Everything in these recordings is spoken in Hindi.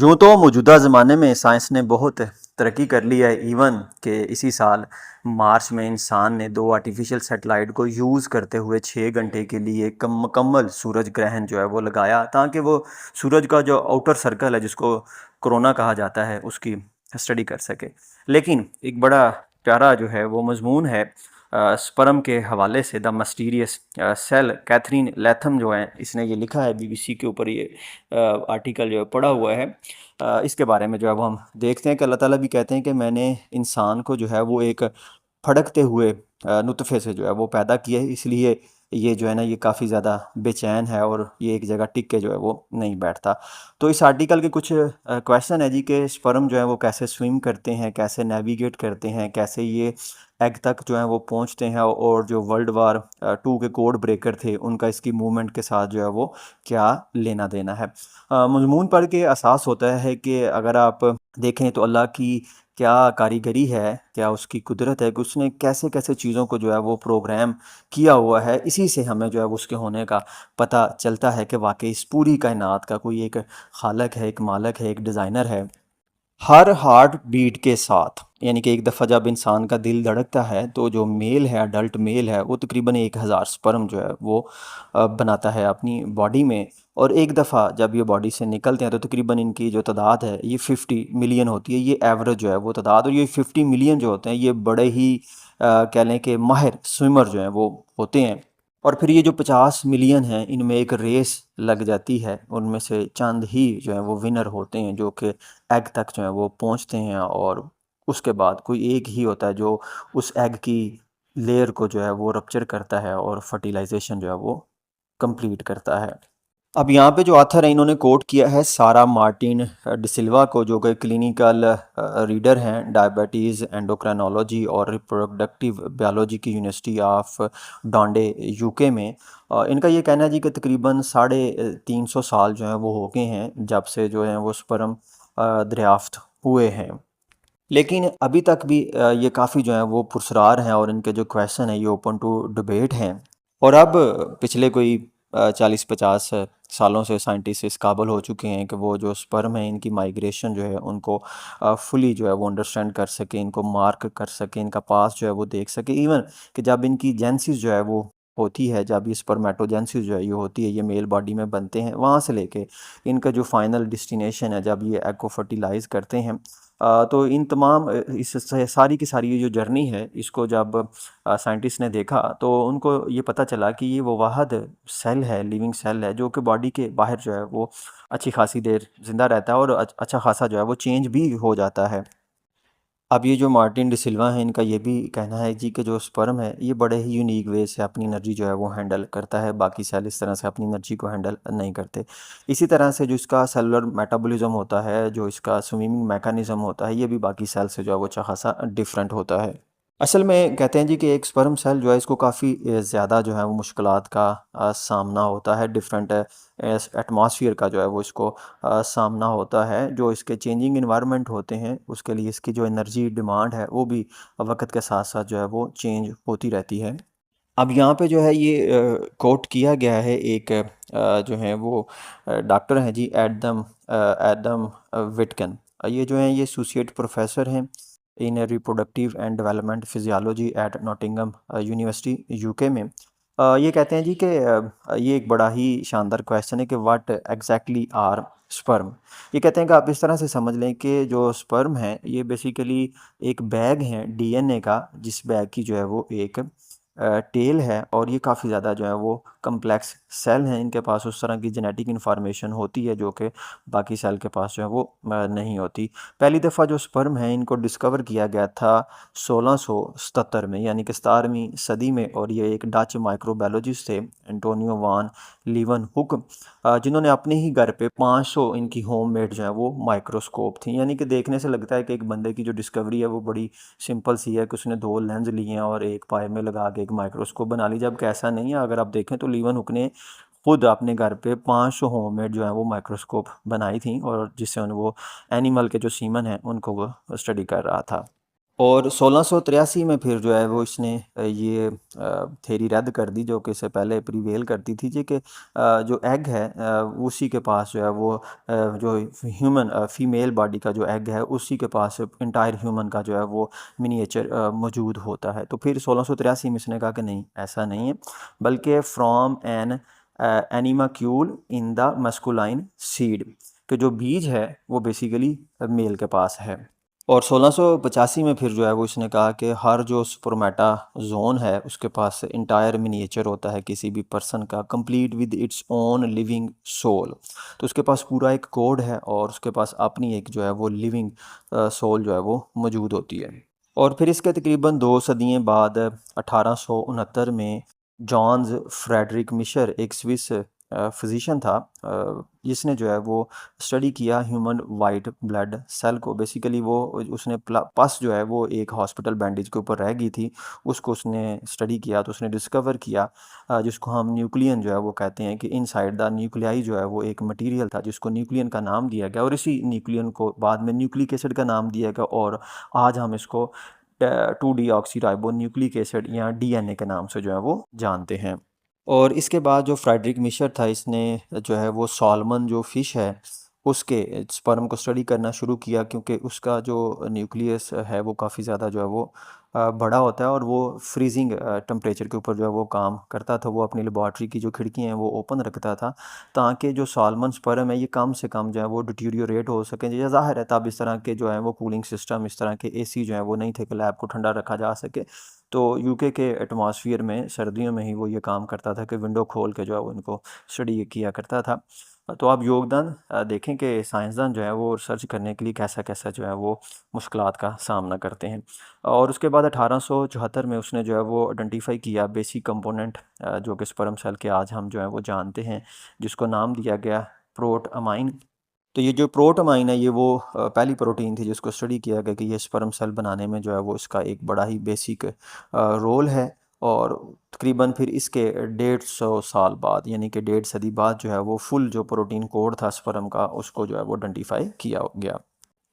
यूँ तो मौजूदा ज़माने में साइंस ने बहुत तरक्की कर ली है। इवन कि इसी साल मार्च में इंसान ने 2 आर्टिफिशियल सैटेलाइट को यूज़ करते हुए 6 घंटे के लिए मुकम्मल सूरज ग्रहण जो है वो लगाया, ताकि वो सूरज का जो आउटर सर्कल है, जिसको कोरोना कहा जाता है, उसकी स्टडी कर सके। लेकिन एक बड़ा प्यारा जो है वो मज़मून है स्पर्म के हवाले से, the mysterious cell. Catherine Latham जो है, इसने ये लिखा है बीबीसी के ऊपर, ये आर्टिकल जो है पढ़ा हुआ है। इसके बारे में जो है वो हम देखते हैं कि अल्लाह ताला भी कहते हैं कि मैंने इंसान को जो है वो एक फड़कते हुए नुतफ़े से जो है वो पैदा किया है, इसलिए ये जो है ना, ये काफ़ी ज़्यादा बेचैन है और ये एक जगह टिक के जो है वो नहीं बैठता। तो इस आर्टिकल के कुछ क्वेश्चन है जी कि स्पर्म जो है वो कैसे स्विम करते हैं, कैसे नेविगेट करते हैं, कैसे ये एग तक जो है वो पहुंचते हैं, और जो वर्ल्ड वार 2 के कोड ब्रेकर थे, उनका इसकी मूवमेंट के साथ जो है वो क्या लेना देना है। मज़मून पढ़ के एहसास होता है कि अगर आप देखें तो अल्लाह की क्या कारीगरी है, क्या उसकी कुदरत है कि उसने कैसे-कैसे चीज़ों को जो है वो प्रोग्राम किया हुआ है। इसी से हमें जो है वो उसके होने का पता चलता है कि वाक़ई इस पूरी कायनात का कोई एक ख़ालक है, एक मालिक है, एक डिज़ाइनर है। हर हार्ट बीट के साथ, यानी कि एक दफ़ा जब इंसान का दिल धड़कता है, तो जो मेल है, अडल्ट मेल है, वो तकरीबन 1000 स्पर्म जो है वो बनाता है अपनी बॉडी में। और एक दफ़ा जब ये बॉडी से निकलते हैं तो तकरीबन इनकी जो तादाद है ये 50 मिलियन होती है। ये एवरेज जो है वो तादाद, और ये 50 मिलियन जो होते हैं ये बड़े ही कह लें कि माहिर स्विमर जो हैं वो होते हैं। और फिर ये जो 50 मिलियन हैं, इनमें एक रेस लग जाती है, उनमें से चंद ही जो है वो विनर होते हैं, जो कि एग तक जो है वो पहुंचते हैं। और उसके बाद कोई एक ही होता है जो उस एग की लेयर को जो है वो रप्चर करता है और फर्टिलाइजेशन जो है वो कंप्लीट करता है। अब यहाँ पे जो ऑथर है, इन्होंने कोट किया है सारा मार्टिन डिसिल्वा को, जो कि क्लिनिकल रीडर हैं डायबिटीज़ एंडोक्राइनोलॉजी और रिप्रोडक्टिव बायोलॉजी की यूनिवर्सिटी ऑफ डॉन्डे, यूके में। इनका ये कहना है जी कि तकरीबन 350 साल जो हैं वो हो गए हैं जब से जो है वो स्पर्म दरियाफ्त हुए हैं। लेकिन अभी तक भी ये काफ़ी जो है वो पुरस्रार हैं, और इनके जो क्वेश्चन है ये ओपन टू डिबेट हैं। और अब पिछले कोई 40-50 सालों से साइंटिस्ट इस काबिल हो चुके हैं कि वो जो स्पर्म है, इनकी माइग्रेशन जो है उनको फुली जो है वो अंडरस्टैंड कर सके, इनको मार्क कर सके, इनका पास जो है वो देख सके। इवन कि जब इनकी जेनेसिस जो है वो होती है, जब ये स्पर्मेटोजेनेसिस जो है ये होती है, ये मेल बॉडी में बनते हैं, वहाँ से लेके इनका जो फाइनल डेस्टिनेशन है, जब ये एग को फर्टिलाइज़ करते हैं, तो इन तमाम इस सारी की सारी ये जो जर्नी है, इसको जब साइंटिस्ट ने देखा तो उनको ये पता चला कि ये वो वाहद सेल है, लिविंग सेल है, जो कि बॉडी के बाहर जो है वो अच्छी खासी देर ज़िंदा रहता है, और अच्छा खासा जो है वो चेंज भी हो जाता है। अब ये जो मार्टिन डिसिल्वा है, इनका ये भी कहना है जी कि जो स्पर्म है ये बड़े ही यूनिक वे से अपनी एनर्जी जो है वो हैंडल करता है, बाकी सेल इस तरह से अपनी एनर्जी को हैंडल नहीं करते। इसी तरह से जो इसका सेलुलर मेटाबॉलिज्म होता है, जो इसका स्विमिंग मैकेनिज्म होता है, ये भी बाकी सेल से जो है वो अच्छा खासा डिफरेंट होता है। असल में कहते हैं जी कि एक स्पर्म सेल जो है, इसको काफ़ी ज़्यादा जो है वो मुश्किलात का सामना होता है। डिफरेंट एटमॉस्फेयर का जो है वो इसको सामना होता है। जो इसके चेंजिंग इन्वायरमेंट होते हैं, उसके लिए इसकी जो एनर्जी डिमांड है वो भी वक्त के साथ साथ जो है वो चेंज होती रहती है। अब यहाँ पे जो है ये कोट किया गया है, एक जो है वो डॉक्टर हैं जी, एडम एडम विटकन। ये जो हैं ये एसोसिएट प्रोफेसर हैं in reproductive and development physiology at Nottingham University, UK में। ये कहते हैं जी कि ये एक बड़ा ही शानदार क्वेश्चन है कि व्हाट एग्जैक्टली आर स्पर्म। ये कहते हैं कि आप इस तरह से समझ लें कि जो स्पर्म है ये बेसिकली एक बैग है डीएनए का, जिस बैग की जो है वो एक टेल है, और ये काफ़ी ज़्यादा जो है वो कम्प्लेक्स सेल हैं। इनके पास उस तरह की जेनेटिक इन्फॉर्मेशन होती है जो कि बाकी सेल के पास जो है वो नहीं होती। पहली दफ़ा जो स्पर्म है, इनको डिस्कवर किया गया था 1677 में, यानी कि 17वीं सदी में, और ये एक डच माइक्रोबायोलॉजिस्ट थे, एंटोनियो वान लीवन हुक, जिन्होंने अपने ही घर पे 500 इनकी होममेड जो है वो माइक्रोस्कोप थी। यानी कि देखने से लगता है कि एक बंदे की जो डिस्कवरी है वो बड़ी सिंपल सी है कि उसने 2 लेंस लिए हैं और एक पाए में लगा के एक माइक्रोस्कोप बना ली। जबकि ऐसा नहीं है। अगर आप देखें तो लीवन हुक ने खुद अपने घर पे 500 होममेड जो है वो माइक्रोस्कोप बनाई थी, और जिससे वो एनिमल के जो सीमन हैं उनको वो स्टडी कर रहा था। और 1683 में फिर जो है वो इसने ये थ्योरी रद्द कर दी जो कि इससे पहले प्रिवेल करती थी जी कि जो एग है उसी के पास जो है वो जो ह्यूमन फीमेल बॉडी का जो एग है उसी के पास इंटायर ह्यूमन का जो है वो मिनिएचर मौजूद होता है। तो फिर 1683 में इसने कहा कि नहीं, ऐसा नहीं है, बल्कि from an animalcule in the masculine seed, कि जो बीज है वो बेसिकली मेल के पास है। और 1685 में फिर जो है वो इसने कहा कि हर जो स्पर्मेटा जोन है उसके पास इंटायर मिनिएचर होता है किसी भी पर्सन का, complete with its own living soul. तो उसके पास पूरा एक कोड है और उसके पास अपनी एक जो है वो लिविंग सोल जो है वो मौजूद होती है। और फिर इसके तकरीबन 2 सदियों बाद 1869 में जॉन्स फ्रेडरिक मिशर, एक स्विस फिजिशियन था, जिसने जो है वो स्टडी किया ह्यूमन वाइट ब्लड सेल को। बेसिकली वो उसने पस जो है वो एक हॉस्पिटल बैंडेज के ऊपर रह गई थी, उसको उसने स्टडी किया तो उसने डिस्कवर किया जिसको हम न्यूक्लियन जो है वो कहते हैं कि इनसाइड द न्यूक्लियाई जो है वो एक मटेरियल था जिसको न्यूक्लियन का नाम दिया गया, और इसी न्यूक्लियन को बाद में न्यूक्लिक एसिड का नाम दिया गया, और आज हम इसको 2 डीऑक्सी राइबो न्यूक्लिक एसिड या डीएनए के नाम से जो है वो जानते हैं। और इसके बाद जो फ्रेडरिक मिशर था इसने जो है वो सॉलमन जो फ़िश है उसके स्पर्म को स्टडी करना शुरू किया, क्योंकि उसका जो न्यूक्लियस है वो काफ़ी ज़्यादा जो है वो बड़ा होता है और वो फ्रीजिंग टेम्परेचर के ऊपर जो है वो काम करता था। वो अपनी लेबॉर्ट्री की जो खिड़की हैं वो ओपन रखता था ताकि जो सालमन स्पर्म है ये कम से कम जो है वो डिटीरियोरेट हो सकें। ये ज़ाहिर है तब इस तरह के जो है वो कूलिंग सिस्टम, इस तरह के एसी जो है वो नहीं थे कि लैब को ठंडा रखा जा सके। तो यूके के एटमॉस्फेयर में सर्दियों में ही वो ये काम करता था कि विंडो खोल के जो है वो इनको स्टडी किया करता था। तो आप योगदान देखें कि साइंसदान जो है वो रिसर्च करने के लिए कैसा कैसा जो है वो मुश्किलात का सामना करते हैं। और उसके बाद 1874 में उसने जो है वो आइडेंटिफाई किया बेसिक कंपोनेंट जो कि स्पर्म सेल के आज हम जो है वो जानते हैं, जिसको नाम दिया गया प्रोट अमाइन। तो ये जो प्रोटमाइन है ये वो पहली प्रोटीन थी जिसको स्टडी किया गया कि ये स्पर्म सेल बनाने में जो है वो इसका एक बड़ा ही बेसिक रोल है। और तकरीबन फिर इसके 150 साल बाद यानी कि 1.5 सदी बाद जो है वो फुल जो प्रोटीन कोड था स्पर्म का उसको जो है वो आइडेंटिफाई किया गया।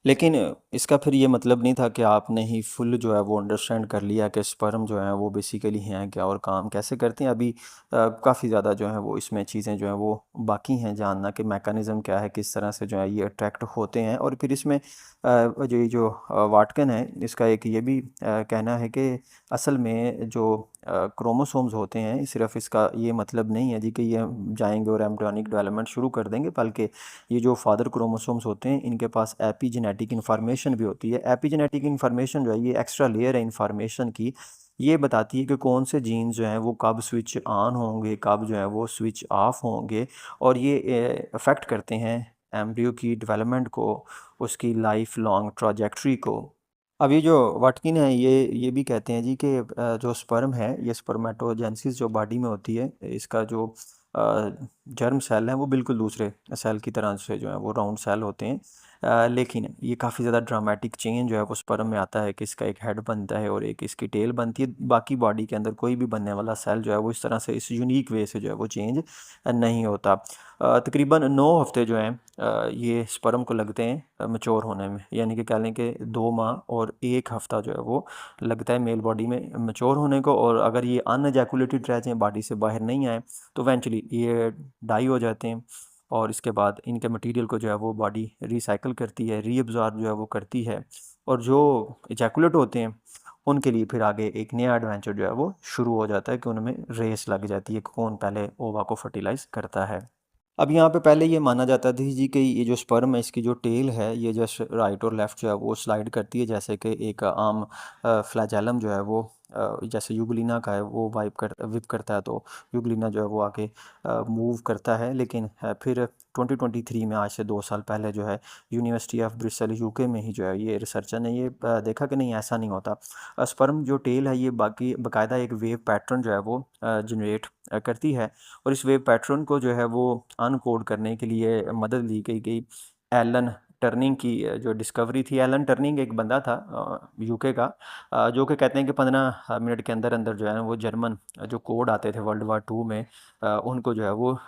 लेकिन इसका फिर ये मतलब नहीं था कि आपने ही फुल जो है वो अंडरस्टैंड कर लिया कि स्पर्म जो है वो बेसिकली हैं क्या और काम कैसे करते हैं। अभी काफ़ी ज़्यादा जो है वो इसमें चीज़ें जो हैं वो बाकी हैं जानना कि मैकेनिज़्म क्या है, किस तरह से जो है ये अट्रैक्ट होते हैं। और फिर इसमें जो वाटकन है इसका एक ये भी कहना है कि असल में जो क्रोमोसोम्स होते हैं सिर्फ इसका ये मतलब नहीं है जी कि ये जाएंगे और एम्ब्रियोनिक डेवलपमेंट शुरू कर देंगे, बल्कि ये जो फादर क्रोमोसोम्स होते हैं इनके पास एपीजेनेटिक इन्फॉर्मेशन भी होती है। एपीजेनेटिक इन्फॉर्मेशन जो है ये एक्स्ट्रा लेयर है इन्फॉर्मेशन की, ये बताती है कि कौन से जीन्स जो हैं वो कब स्विच ऑन होंगे, कब जो है वो स्विच ऑफ होंगे, और ये अफेक्ट करते हैं एम्ब्रियो की डेवलपमेंट को, उसकी लाइफ लॉन्ग ट्राजेक्ट्री को। अब ये जो वाटकिन है ये भी कहते हैं जी कि जो स्पर्म है ये स्पर्मेटोजेनेसिस जो बॉडी में होती है इसका जो जर्म सेल हैं वो बिल्कुल दूसरे सेल की तरह से जो है वो राउंड सेल होते हैं। लेकिन ये काफ़ी ज़्यादा ड्रामेटिक चेंज जो है वो स्पर्म में आता है कि इसका एक हेड बनता है और एक इसकी टेल बनती है। बाकी बॉडी के अंदर कोई भी बनने वाला सेल जो है वो इस तरह से इस यूनिक वे से जो है वो चेंज नहीं होता। तकरीबन 9 हफ्ते जो हैं ये स्पर्म को लगते हैं मैच्योर होने में, यानी कि कह लें कि 2 माह और 1 हफ्ता जो है वो लगता है मेल बॉडी में मैच्योर होने को। और अगर ये अनएजैकुलेटेड रह जाएँ, बॉडी से बाहर नहीं आए, तो इवेंचुअली ये डाई हो जाते हैं। और इसके बाद इनके मटेरियल को जो है वो बॉडी रिसाइकिल करती है, रीअब्जॉर्ब जो है वो करती है, और जो इजैकुलेट होते हैं उनके लिए फिर आगे एक नया एडवेंचर जो है वो शुरू हो जाता है कि उनमें रेस लग जाती है कि कौन पहले ओवा को फर्टिलाइज करता है। अब यहाँ पे पहले ये माना जाता था जी कि ये जो स्पर्म है इसकी जो टेल है ये जस्ट राइट और लेफ़्ट जो है वो स्लाइड करती है, जैसे कि एक आम फ्लैजेलम जो है वो जैसे यूग्लिना का है वो विप करता है, तो यूग्लिना जो है वो आगे मूव करता है। लेकिन फिर 2023 में, आज से 2 साल पहले जो है यूनिवर्सिटी ऑफ ब्रिस्टल यूके में ही जो है ये रिसर्चर ने ये देखा कि नहीं, ऐसा नहीं होता। स्पर्म जो टेल है ये बाकी बाकायदा एक वेव पैटर्न जो है वो जनरेट करती है, और इस वेव पैटर्न को जो है वो अनकोड करने के लिए मदद ली गई एलन टर्निंग की। जो डिस्कवरी थी, एलन टर्निंग एक बंदा था यूके का, जो कि कहते हैं कि 15 मिनट के अंदर अंदर जो है वो जर्मन जो कोड आते थे वर्ल्ड वार 2 में उनको जो है वो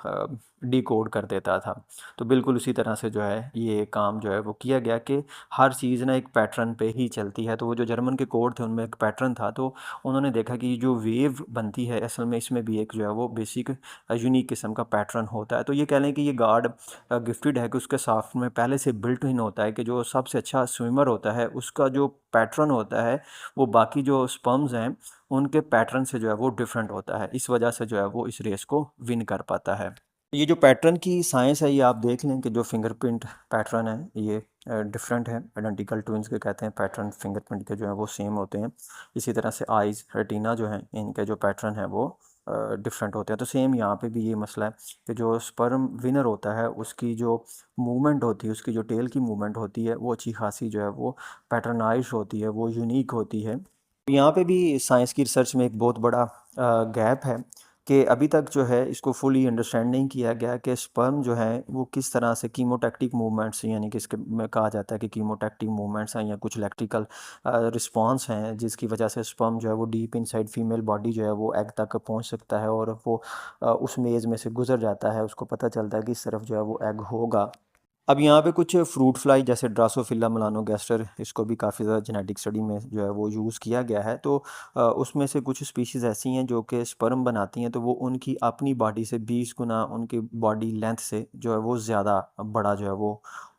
डिकोड कर देता था। तो बिल्कुल उसी तरह से जो है ये काम जो है वो किया गया कि हर चीज़ ना एक पैटर्न पे ही चलती है। तो वो जो जर्मन के कोड थे उनमें एक पैटर्न था, तो उन्होंने देखा कि जो वेव बनती है असल में इसमें भी एक जो है वो बेसिक यूनिक किस्म का पैटर्न होता है। तो ये कह लें कि ये गार्ड गिफ्टेड है कि उसके साथ में पहले से बिल्ट इन होता है कि जो सबसे अच्छा स्विमर होता है उसका जो पैटर्न होता है वो बाकी जो स्पर्म्स हैं उनके पैटर्न से जो है वो डिफरेंट होता है। इस वजह से जो है वो इस रेस को विन कर पाता है। ये जो पैटर्न की साइंस है ये आप देख लें कि जो फिंगरप्रिंट पैटर्न है ये डिफरेंट है। आइडेंटिकल ट्विंस के कहते हैं पैटर्न फिंगरप्रिंट के जो है वो सेम होते हैं। इसी तरह से आइज़ रेटिना जो है इनके जो पैटर्न है वो डिफरेंट होते हैं। तो सेम यहाँ पे भी ये मसला है कि जो स्पर्म विनर होता है उसकी जो मूवमेंट होती है, उसकी जो टेल की मूवमेंट होती है वो अच्छी खासी जो है वो पैटर्नाइज होती है, वो यूनिक होती है। यहाँ पे भी साइंस की रिसर्च में एक बहुत बड़ा गैप है कि अभी तक जो है इसको फुली अंडरस्टैंड नहीं किया गया कि स्पर्म जो है वो किस तरह से कीमोटैक्टिक मूवमेंट्स, यानी कि इसके में कहा जाता है कि कीमोटैक्टिक मूवमेंट्स हैं या कुछ इलेक्ट्रिकल रिस्पॉन्स हैं जिसकी वजह से स्पर्म जो है वो डीप इनसाइड फीमेल बॉडी जो है वो एग तक पहुंच सकता है और वो उस मेज़ में से गुजर जाता है। उसको पता चलता है कि इस तरफ जो है वो एग होगा। अब यहाँ पे कुछ फ्रूट फ्लाई जैसे ड्रासोफिला मेलानोगास्टर, इसको भी काफ़ी ज़्यादा जेनेटिक स्टडी में जो है वो यूज़ किया गया है। तो उसमें से कुछ स्पीशीज़ ऐसी हैं जो कि स्पर्म बनाती हैं, तो वो उनकी अपनी बॉडी से 20 गुना उनकी बॉडी लेंथ से जो है वो ज़्यादा बड़ा जो है वो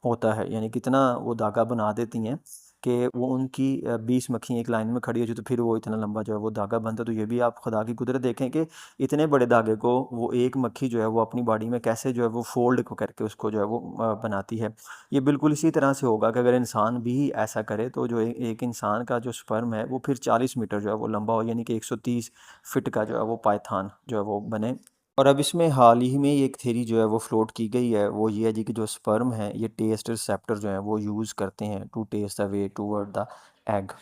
होता है। यानी कितना वो धागा बना देती हैं कि वो उनकी 20 मक्खी एक लाइन में खड़ी हो जाए तो फिर वो इतना लंबा जो है वो धागा बनता है। तो ये भी आप खुदा की कुदरत देखें कि इतने बड़े धागे को वो एक मक्खी जो है वो अपनी बॉडी में कैसे जो है वो फोल्ड को करके उसको जो है वो बनाती है। ये बिल्कुल इसी तरह से होगा कि अगर इंसान भी ऐसा करे तो जो एक इंसान का जो स्पर्म है वो फिर 40 मीटर जो है वो लंबा हो, यानी कि 130 फिट का जो है वो पाइथान जो है वो बने। और अब इसमें हाल ही में एक थ्योरी जो है वो फ्लोट की गई है, वो ये है जी कि जो स्पर्म है ये टेस्ट रिसेप्टर जो है वो यूज़ करते हैं to test the way toward the egg.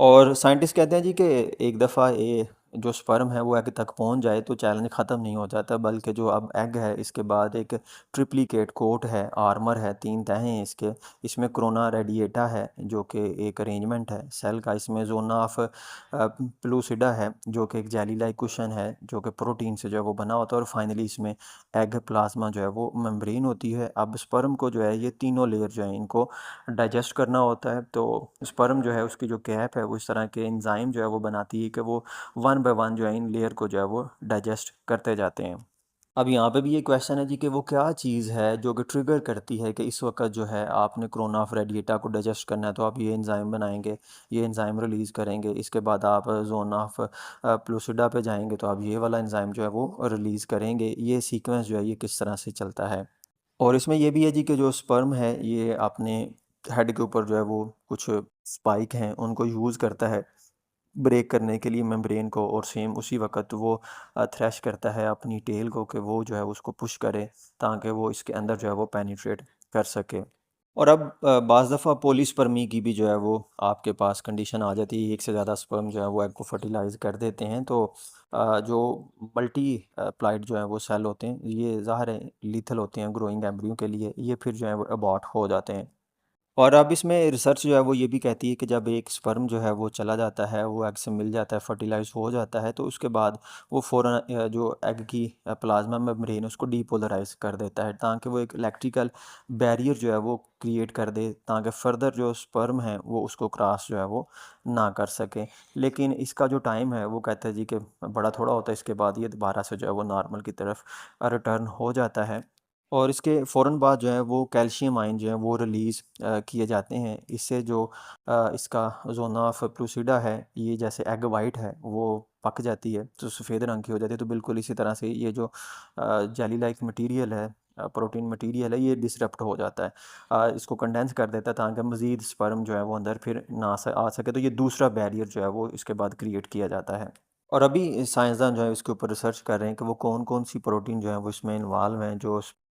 और साइंटिस्ट कहते हैं जी कि एक दफ़ा ये जो स्पर्म है वो एग तक पहुंच जाए तो चैलेंज ख़त्म नहीं हो जाता, बल्कि जो अब एग है इसके बाद एक ट्रिप्लिकेट कोट है, आर्मर है, 3 तह हैं इसके। इसमें क्रोना रेडिएटा है जो कि एक अरेंजमेंट है सेल का। इसमें जोना ऑफ प्लूसिडा है जो कि एक जेली लाइक कुशन है जो कि प्रोटीन से जो है वो बना होता है। और फाइनली इसमें एग प्लाज्मा जो है वो मेम्ब्रेन होती है। अब स्पर्म को जो है ये तीनों लेयर जो है इनको डाइजेस्ट करना होता है। तो स्पर्म जो है उसकी जो कैप है वो इस तरह के एंजाइम जो है वो बनाती है कि वो वन बाय वन जो है इन लेयर को जो है वो डाइजेस्ट करते जाते हैं। अब यहाँ पे भी ये क्वेश्चन है जी कि वो क्या चीज़ है जो कि ट्रिगर करती है कि इस वक्त जो है आपने क्रोना ऑफ रेडिएटा को डाइजेस्ट करना है तो आप ये एंजाइम बनाएंगे, ये एंजाइम रिलीज़ करेंगे। इसके बाद आप जोन ऑफ प्लूसिडा पे जाएंगे तो आप ये वाला एंजाइम जो है वो रिलीज़ करेंगे। ये सीक्वेंस जो है ये किस तरह से चलता है। और इसमें ये भी है जी कि जो स्पर्म है ये अपने हेड के ऊपर जो है वो कुछ स्पाइक हैं उनको यूज़ करता है ब्रेक करने के लिए मेम्ब्रेन को, और सेम उसी वक्त वो थ्रैश करता है अपनी टेल को कि वो जो है उसको पुश करे ताकि वो इसके अंदर जो है वो पेनिट्रेट कर सके। और अब बाज़ दफ़ा पॉलीस्पर्मी की भी जो है वो आपके पास कंडीशन आ जाती है, एक से ज़्यादा स्पर्म जो है वो एग को फर्टिलाइज़ कर देते हैं। तो जो मल्टी प्लाइड जो है वो सेल होते हैं ये ज़ाहिर है लीथल होते हैं ग्रोइंग एम्ब्रियो के लिए, ये फिर जो है वो अबॉर्ट हो जाते हैं। और अब इसमें रिसर्च जो है वो ये भी कहती है कि जब एक स्पर्म जो है वो चला जाता है, वो एग से मिल जाता है, फर्टिलाइज हो जाता है, तो उसके बाद वो फ़ौरन जो एग की प्लाज्मा मेम्ब्रेन उसको डीपोलराइज कर देता है ताकि वो एक इलेक्ट्रिकल बैरियर जो है वो क्रिएट कर दे ताकि फर्दर जो स्पर्म है वो उसको क्रॉस जो है वो ना कर सके। लेकिन इसका जो टाइम है वो कहता है जी कि बड़ा थोड़ा होता है, इसके बाद ये दोबारा से जो है वो नॉर्मल की तरफ रिटर्न हो जाता है। और इसके फ़ौरन बाद जो है वो कैल्शियम आयन जो है वो रिलीज़ किए जाते हैं। इससे जो इसका ज़ोना ऑफ प्लूसिडा है ये जैसे एग वाइट है वो पक जाती है तो सफ़ेद रंग की हो जाती है। तो बिल्कुल इसी तरह से ये जो जेली लाइक मटेरियल है, प्रोटीन मटेरियल है, ये डिसरप्ट हो जाता है, इसको कंडेंस कर देता है ताकि मज़ीद स्पर्म जो है वो अंदर फिर ना आ सके। तो ये दूसरा बैरियर जो है वो इसके बाद क्रिएट किया जाता है। और अभी साइंसदान जो है इसके ऊपर रिसर्च कर रहे हैं कि वो कौन कौन सी प्रोटीन जो है वो इसमें इन्वॉल्व हैं जो